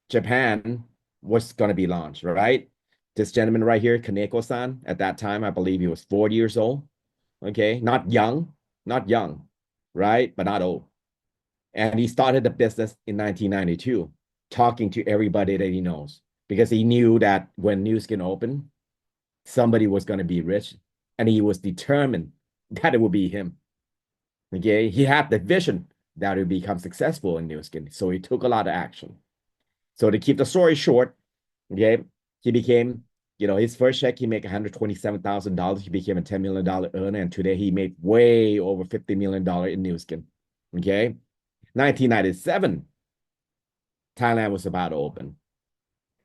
Japan was gonna be launched, right? This gentleman right here, Kaneko-san, at that time, I believe he was 40 years old. Okay, not young, right? But not old. And he started the business in 1992, talking to everybody that he knows, because he knew that when Nu Skin opened, somebody was going to be rich, and he was determined that it would be him. Okay, he had the vision that he would become successful in Nu Skin, so he took a lot of action. So to keep the story short, okay, he became, his first check, he made $127,000. He became a $10 million earner, and today he made way over $50 million in Nu Skin. Okay, 1997, Thailand was about to open.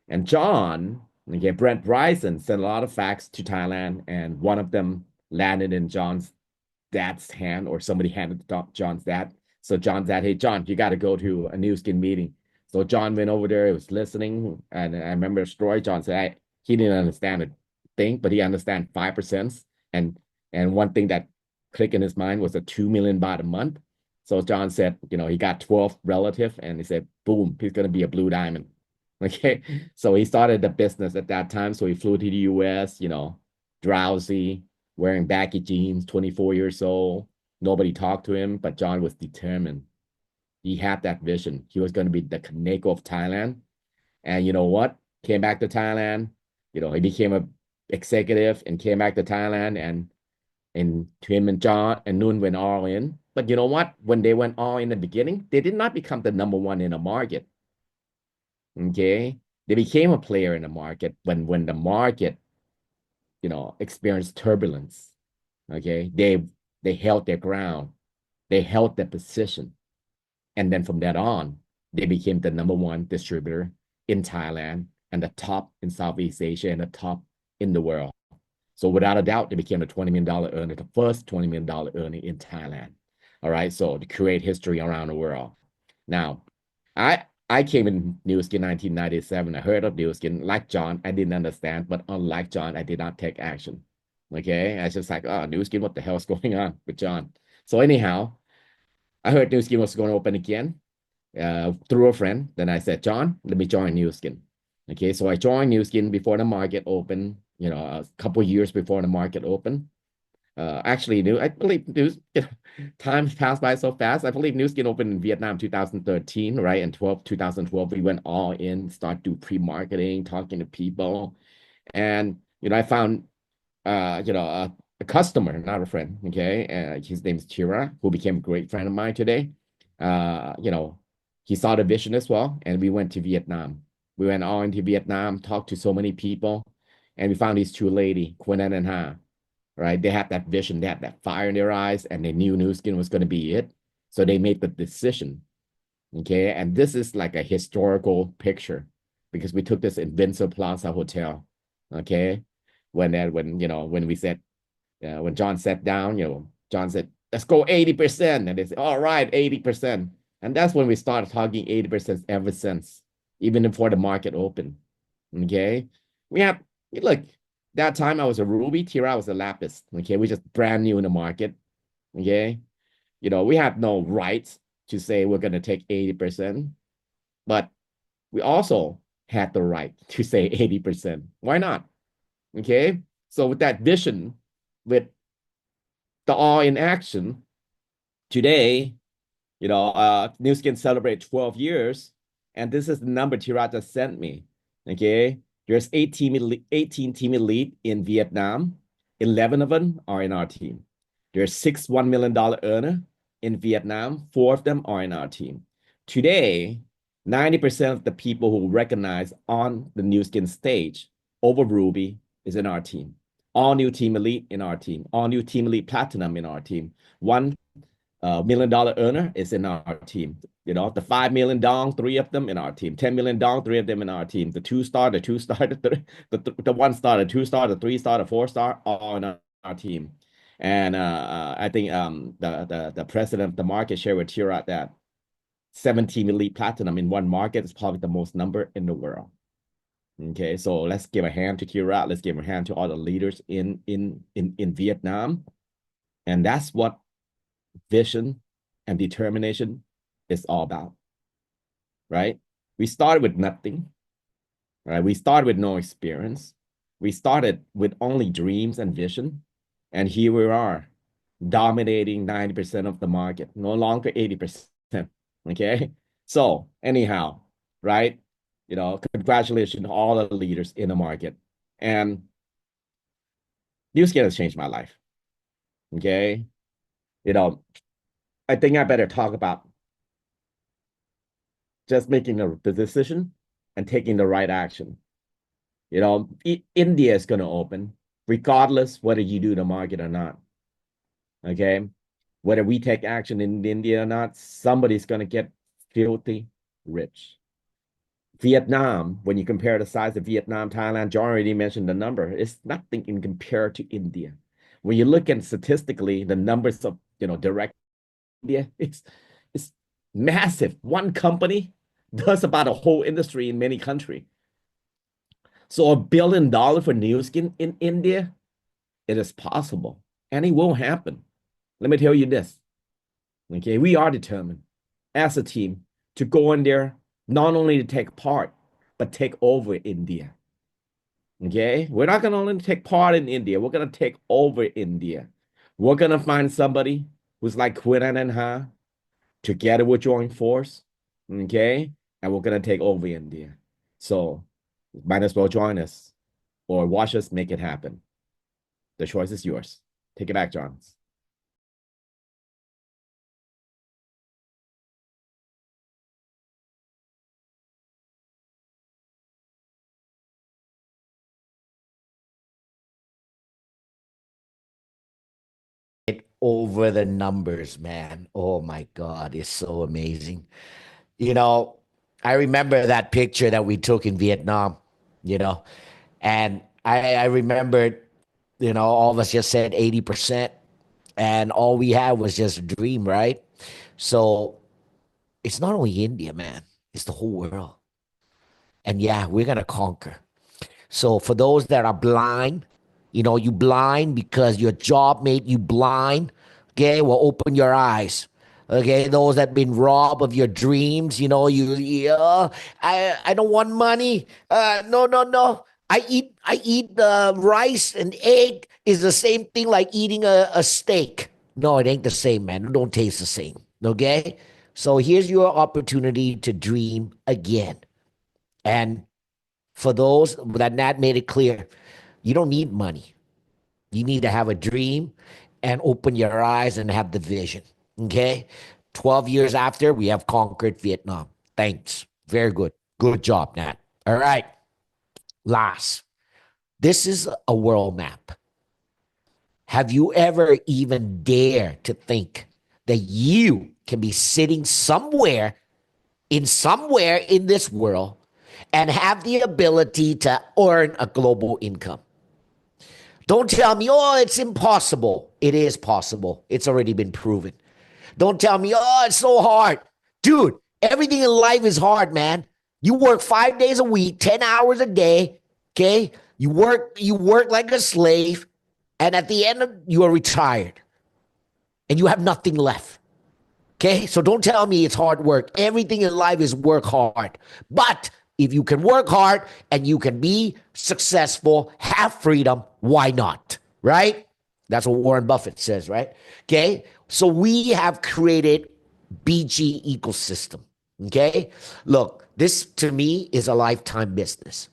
And John, okay, Brent Bryson sent a lot of facts to Thailand, and one of them landed in John's dad's hand, or somebody handed John's dad. So John said, hey, John, you got to go to a Nu Skin meeting. So John went over there, he was listening, and I remember the story. John said he didn't understand a thing, but he understand 5%. And one thing that clicked in his mind was a 2 million baht a month. So John said, he got 12 relatives, and he said, boom, he's going to be a blue diamond. Okay. So he started the business at that time. So he flew to the US, drowsy, wearing baggy jeans, 24 years old. Nobody talked to him, but John was determined. He had that vision. He was going to be the Kaneko of Thailand. And you know what? Came back to Thailand. He became a executive and came back to Thailand, and him and John and Noon went all in. But you know what? When they went all in the beginning, they did not become the number one in the market. Okay. They became a player in the market when the market, experienced turbulence. Okay. They held their ground. They held their position. And then from that on, they became the number one distributor in Thailand and the top in Southeast Asia and the top in the world. So without a doubt, they became a $20 million earner, the first $20 million earner in Thailand. All right. So to create history around the world. Now, I came in Nu Skin 1997. I heard of Nu Skin. Like John, I didn't understand, but unlike John, I did not take action. Okay. I was just like, oh, Nu Skin, what the hell's going on with John? So anyhow, I heard Nu Skin was going to open again through a friend. Then I said, John, let me join Nu Skin. Okay, so I joined Nu Skin before the market opened, a couple of years before the market opened. I believe time passed by so fast. I believe Nu Skin opened in Vietnam 2013, right? And 2012, we went all in, start do pre-marketing, talking to people. And, I found, a customer, not a friend, okay? His name is Tira, who became a great friend of mine today. He saw the vision as well, and we went to Vietnam. We went all into Vietnam, talked to so many people, and we found these two ladies, Quinn and Ha, right? They had that vision, they had that fire in their eyes, and they knew Nu Skin was going to be it. So they made the decision, okay? And this is like a historical picture because we took this in Windsor Plaza Hotel, okay? When we said, when John sat down, John said, let's go 80%. And they said, all right, 80%. And that's when we started talking 80% ever since, even before the market opened. Okay. Look, that time I was a ruby, Tira was a lapis. Okay. We just brand new in the market. Okay. We had no rights to say we're going to take 80%, but we also had the right to say 80%. Why not? Okay. So with that vision, with the all in action, today, Nu Skin celebrate 12 years, and this is the number Tirata sent me. Okay, there's 18 team elite in Vietnam. 11 of them are in our team. There's 6 $1 million earner in Vietnam. 4 of them are in our team. Today, 90% of the people who recognize on the Nu Skin stage over Ruby is in our team. All new Team Elite in our team. All new Team Elite Platinum in our team. $1 million earner is in our team. You know, the 5 million dong, 3 of them in our team. 10 million dong, 3 of them in our team. The 2-star, the 2-star, the 1-star, the 2-star, the 3-star, the 4-star, all in our team. And I think the president of the market shared with Tirat that 17 Elite Platinum in one market is probably the most number in the world. Okay, so let's give a hand to Tirat. Let's give a hand to all the leaders in Vietnam. And that's what vision and determination is all about, right? We started with nothing, right? We started with no experience. We started with only dreams and vision. And here we are, dominating 90% of the market, no longer 80%, okay? So anyhow, right? You know, congratulations to all the leaders in the market. And Nu Skin has changed my life, okay? You know, I think I better talk about just making the decision and taking the right action. You know, India is going to open, regardless whether you do the market or not. Okay? Whether we take action in India or not, somebody's going to get filthy rich. Vietnam, when you compare the size of Vietnam, Thailand, John already mentioned the number, it's nothing in compared to India. When you look at statistically, the numbers of, you know, direct India, it's massive. One company does about a whole industry in many countries. So $1 billion for Nu Skin in India, it is possible, and it will happen. Let me tell you this, okay? We are determined as a team to go in there, not only to take part, but take over India, okay? We're not going to only take part in India. We're going to take over India. We're going to find somebody who's like Quinn and Ha, together with joint force, okay? And we're going to take over India. So might as well join us or watch us make it happen. The choice is yours. Take it back, John. Over the numbers, man. Oh my God, it's so amazing. You know, I remember that picture that we took in Vietnam, you know, and I remembered, you know, all of us just said 80%, and all we had was just a dream, right? So it's not only India, man, it's the whole world. And yeah, we're going to conquer. So for those that are blind, you know, you blind because your job made you blind. Okay, well, open your eyes. Okay, those that been robbed of your dreams, you know, I don't want money. No. I eat rice and egg is the same thing like eating a steak. No, it ain't the same, man. It don't taste the same. Okay, so here's your opportunity to dream again. And for those that Nat made it clear, you don't need money. You need to have a dream and open your eyes and have the vision. Okay? 12 years after, we have conquered Vietnam. Thanks. Very good. Good job, Nat. All right. Last. This is a world map. Have you ever even dared to think that you can be sitting somewhere in this world and have the ability to earn a global income? Don't tell me, oh, it's impossible. It is possible. It's already been proven. Don't tell me, oh, it's so hard. Dude, everything in life is hard, man. You work 5 days a week, 10 hours a day, okay? You work like a slave, and at the end, you are retired, and you have nothing left, okay? So don't tell me it's hard work. Everything in life is work hard. But if you can work hard and you can be successful, have freedom, why not? Right? That's what Warren Buffett says, right? Okay. So we have created BG ecosystem. Okay. Look, this to me is a lifetime business.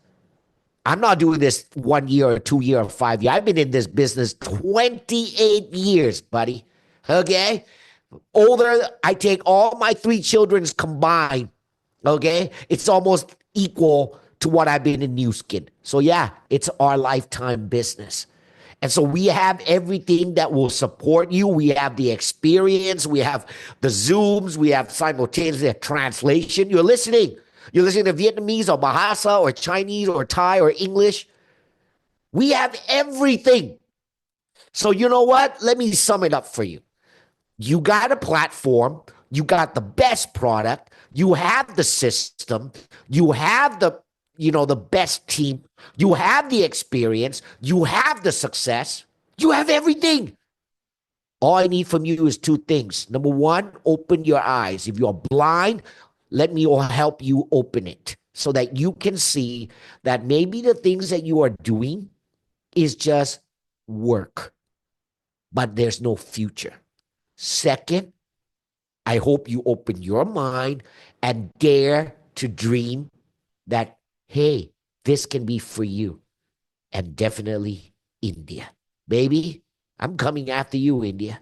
I'm not doing this 1 year or 2 year or 5 years. I've been in this business 28 years, buddy. Okay. Older, I take all my 3 children's combined. Okay. It's almost equal to what I've been in Nu Skin. So yeah, it's our lifetime business. And so we have everything that will support you. We have the experience. We have the Zooms. We have simultaneous translation. You're listening to Vietnamese or Bahasa or Chinese or Thai or English. We have everything. So you know what? Let me sum it up for you. You got a platform. You got the best product. You have the system. You have the best team. You have the experience. You have the success. You have everything. All I need from you is two things. Number one, open your eyes. If you're blind, let me help you open it so that you can see that maybe the things that you are doing is just work, but there's no future. Second, I hope you open your mind and dare to dream that, hey, this can be for you. And definitely India. Baby, I'm coming after you, India.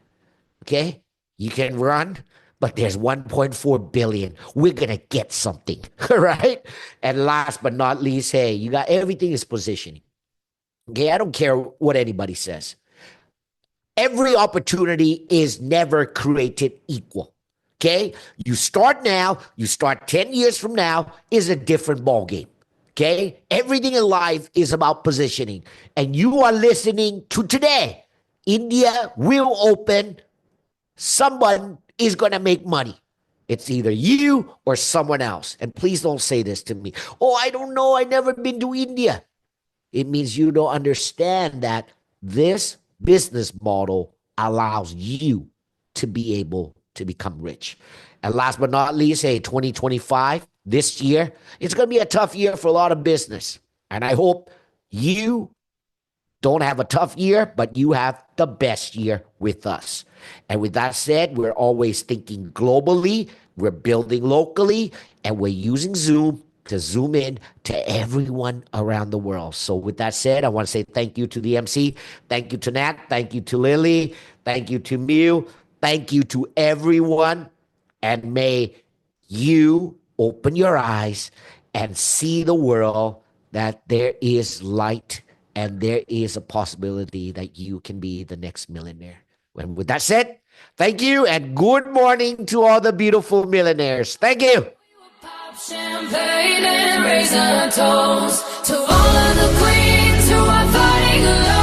Okay? You can run, but there's 1.4 billion. We're going to get something. All right? And last but not least, hey, you got everything is positioning. Okay? I don't care what anybody says. Every opportunity is never created equal. Okay? You start now, you start 10 years from now is a different ballgame. Okay? Everything in life is about positioning. And you are listening to today. India will open. Someone is going to make money. It's either you or someone else. And please don't say this to me. Oh, I don't know. I never been to India. It means you don't understand that this business model allows you to be able to become rich. And last but not least, hey, 2025, this year, it's going to be a tough year for a lot of business. And I hope you don't have a tough year, but you have the best year with us. And with that said, we're always thinking globally, we're building locally, and we're using Zoom to zoom in to everyone around the world. So with that said, I want to say thank you to the MC. Thank you to Nat. Thank you to Lily. Thank you to Mew. Thank you to everyone. And may you open your eyes and see the world that there is light and there is a possibility that you can be the next millionaire. And with that said, thank you and good morning to all the beautiful millionaires. Thank you. Pop champagne and raise a toast to all of the queens who are fighting alone.